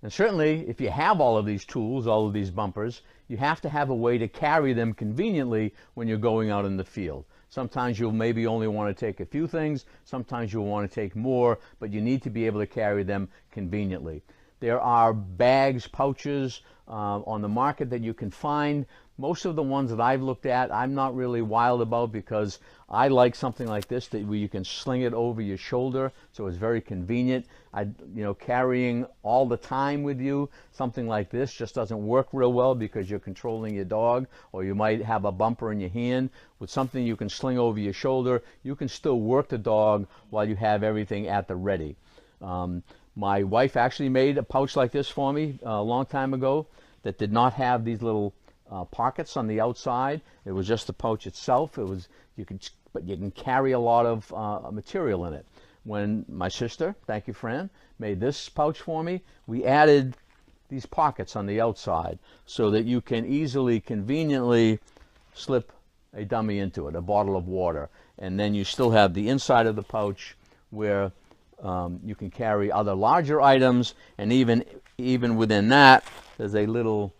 And certainly, if you have all of these tools, all of these bumpers, you have to have a way to carry them conveniently when you're going out in the field. Sometimes you'll maybe only want to take a few things, sometimes you'll want to take more, but you need to be able to carry them conveniently. There are bags, pouches on the market that you can find. Most of the ones that I've looked at, I'm not really wild about, because I like something like this where you can sling it over your shoulder, so it's very convenient. Carrying all the time with you, something like this just doesn't work real well because you're controlling your dog, or you might have a bumper in your hand. With something you can sling over your shoulder, you can still work the dog while you have everything at the ready. My wife actually made a pouch like this for me a long time ago that did not have these little pockets on the outside. It was just the pouch itself. But you can carry a lot of material in it. When my sister, thank you Fran, made this pouch for me, we added these pockets on the outside so that you can easily, conveniently slip a dummy into it, a bottle of water, and then you still have the inside of the pouch where you can carry other larger items, and even within that there's a little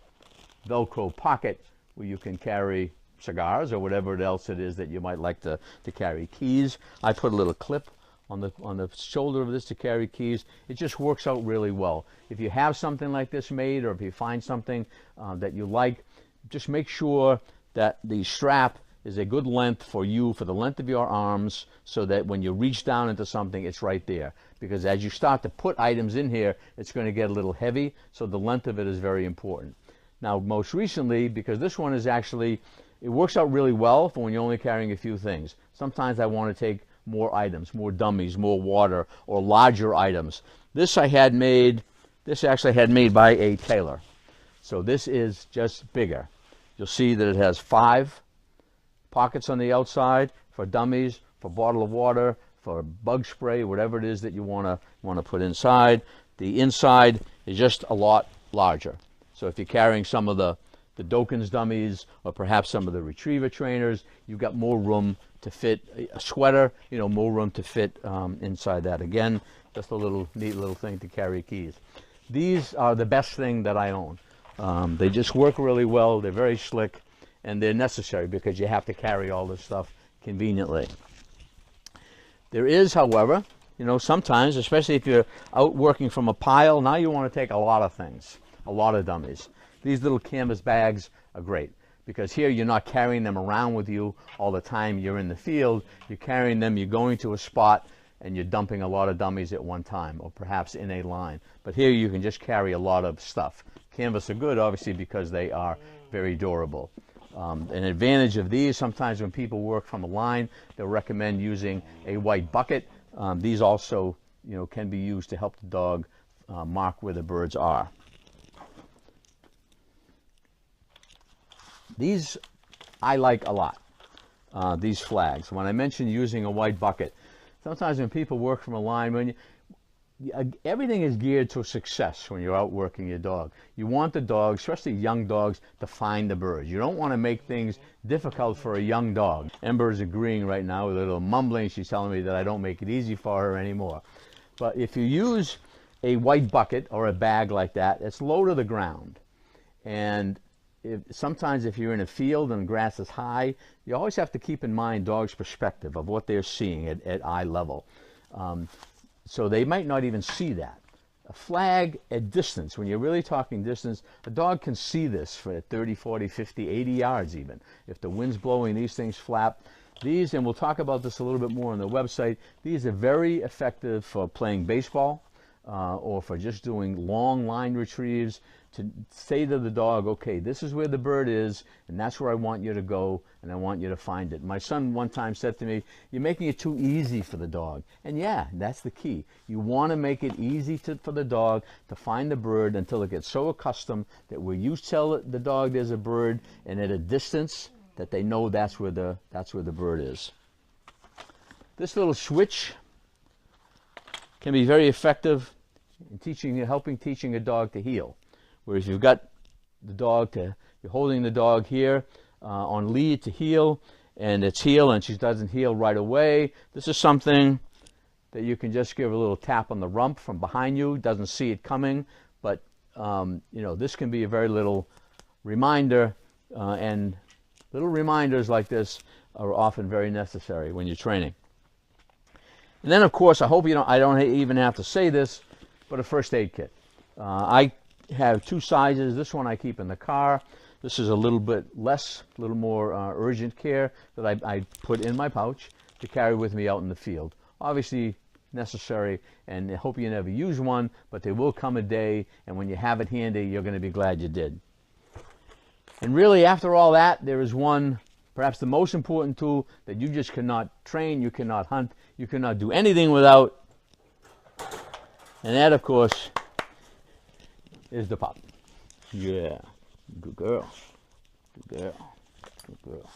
Velcro pocket where you can carry cigars or whatever else it is that you might like to carry. Keys, I put a little clip on the shoulder of this to carry keys. It just works out really well. If you have something like this made, or if you find something that you like, just make sure that the strap is a good length for you, for the length of your arms, so that when you reach down into something, it's right there. Because as you start to put items in here, it's going to get a little heavy, so the length of it is very important. Now, most recently, because this one is actually, it works out really well for when you're only carrying a few things. Sometimes I want to take more items, more dummies, more water, or larger items. This actually had made by a tailor. So this is just bigger. You'll see that it has 5 pockets on the outside for dummies, for bottle of water, for bug spray, whatever it is that you want to put inside. The inside is just a lot larger. So if you're carrying some of the Dokens dummies, or perhaps some of the retriever trainers, you've got more room to fit a sweater, more room to fit inside that. Again, just a neat little thing to carry keys. These are the best thing that I own. They just work really well. They're very slick, and they're necessary because you have to carry all this stuff conveniently. There is, however, sometimes, especially if you're out working from a pile, now you want to take a lot of things, a lot of dummies. These little canvas bags are great, because here you're not carrying them around with you all the time you're in the field. You're carrying them, you're going to a spot, and you're dumping a lot of dummies at one time, or perhaps in a line. But here you can just carry a lot of stuff. Canvas are good, obviously, because they are very durable. An advantage of these, sometimes when people work from a line, they'll recommend using a white bucket. These also can be used to help the dog mark where the birds are. These I like a lot, these flags. When I mentioned using a white bucket, sometimes when people work from a line, everything is geared to success when you're out working your dog. You want the dog, especially young dogs, to find the birds. You don't want to make things difficult for a young dog. Ember is agreeing right now with a little mumbling. She's telling me that I don't make it easy for her anymore. But if you use a white bucket or a bag like that, it's low to the ground. And sometimes if you're in a field and grass is high, you always have to keep in mind dogs' perspective of what they're seeing at eye level. So they might not even see that. A flag at distance, when you're really talking distance, a dog can see this for 30, 40, 50, 80 yards even. If the wind's blowing, these things flap. These, and we'll talk about this a little bit more on the website, these are very effective for playing baseball or for just doing long line retrieves, to say to the dog, okay, this is where the bird is, and that's where I want you to go, and I want you to find it. My son one time said to me, you're making it too easy for the dog. And yeah, that's the key. You want to make it easy for the dog to find the bird until it gets so accustomed that where you tell the dog there's a bird, and at a distance, that they know that's where the bird is. This little switch can be very effective in helping teaching a dog to heel. Whereas you've got the dog you're holding the dog here on lead to heel, and it's heel, and she doesn't heel right away. This is something that you can just give a little tap on the rump from behind you. Doesn't see it coming, but you know, this can be a very little reminder, and little reminders like this are often very necessary when you're training. And then, of course, I hope I don't even have to say this, but a first aid kit. I have two sizes. This one I keep in the car. This is a little bit less, a little more urgent care that I put in my pouch to carry with me out in the field. Obviously necessary, and I hope you never use one, but there will come a day, and when you have it handy, you're going to be glad you did. And really, after all that, there is one, perhaps the most important tool that you just cannot train, you cannot hunt, you cannot do anything without, and that, of course, is the pup. Yeah, good girl, good girl, good girl.